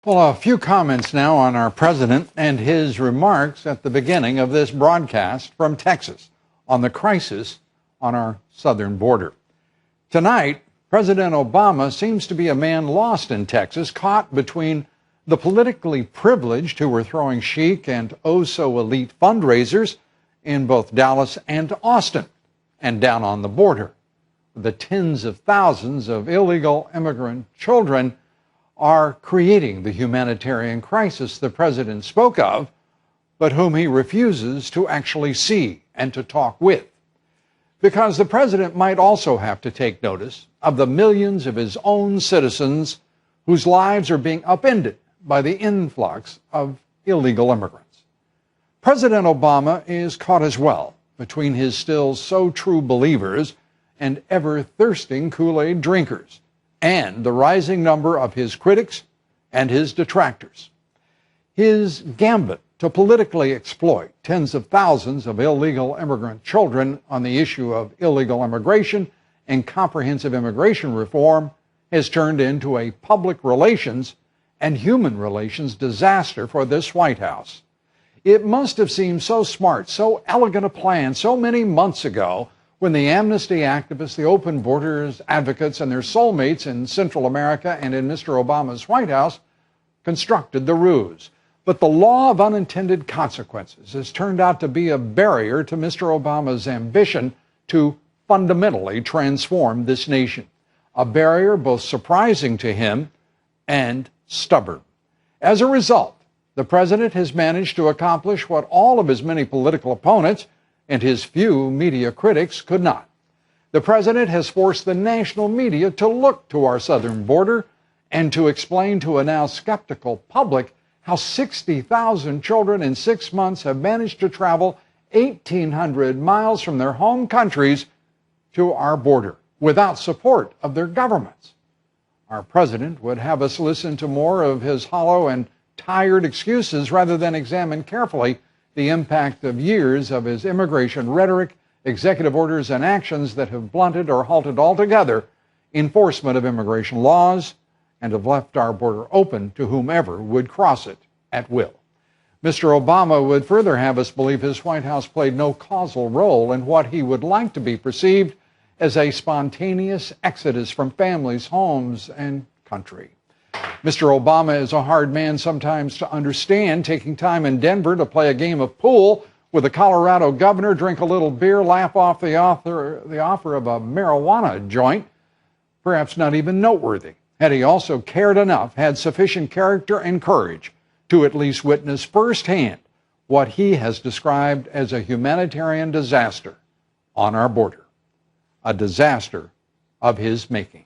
Well, a few comments now on our president and his remarks at the beginning of this broadcast from Texas on the crisis on our southern border. Tonight, President Obama seems to be a man lost in Texas, caught between the politically privileged who were throwing chic and oh-so-elite fundraisers in both Dallas and Austin, and down on the border. The tens of thousands of illegal immigrant children are creating the humanitarian crisis the president spoke of, but whom he refuses to actually see and to talk with. Because the president might also have to take notice of the millions of his own citizens whose lives are being upended by the influx of illegal immigrants. President Obama is caught as well between his still so true believers and ever-thirsting Kool-Aid drinkers, and the rising number of his critics and his detractors. His gambit to politically exploit tens of thousands of illegal immigrant children on the issue of illegal immigration and comprehensive immigration reform has turned into a public relations and human relations disaster for this White House. It must have seemed so smart, so elegant a plan so many months ago when the amnesty activists, the open borders advocates, and their soulmates in Central America and in Mr. Obama's White House constructed the ruse. But the law of unintended consequences has turned out to be a barrier to Mr. Obama's ambition to fundamentally transform this nation. A barrier both surprising to him and stubborn. As a result, the president has managed to accomplish what all of his many political opponents and his few media critics could not. The president has forced the national media to look to our southern border and to explain to a now skeptical public how 60,000 children in 6 months have managed to travel 1,800 miles from their home countries to our border without support of their governments. Our president would have us listen to more of his hollow and tired excuses rather than examine carefully the impact of years of his immigration rhetoric, executive orders, and actions that have blunted or halted altogether enforcement of immigration laws and have left our border open to whomever would cross it at will. Mr. Obama would further have us believe his White House played no causal role in what he would like to be perceived as a spontaneous exodus from families, homes, and country. Mr. Obama is a hard man sometimes to understand, taking time in Denver to play a game of pool with a Colorado governor, drink a little beer, laugh off the offer of a marijuana joint, perhaps not even noteworthy, had he also cared enough, had sufficient character and courage to at least witness firsthand what he has described as a humanitarian disaster on our border, a disaster of his making.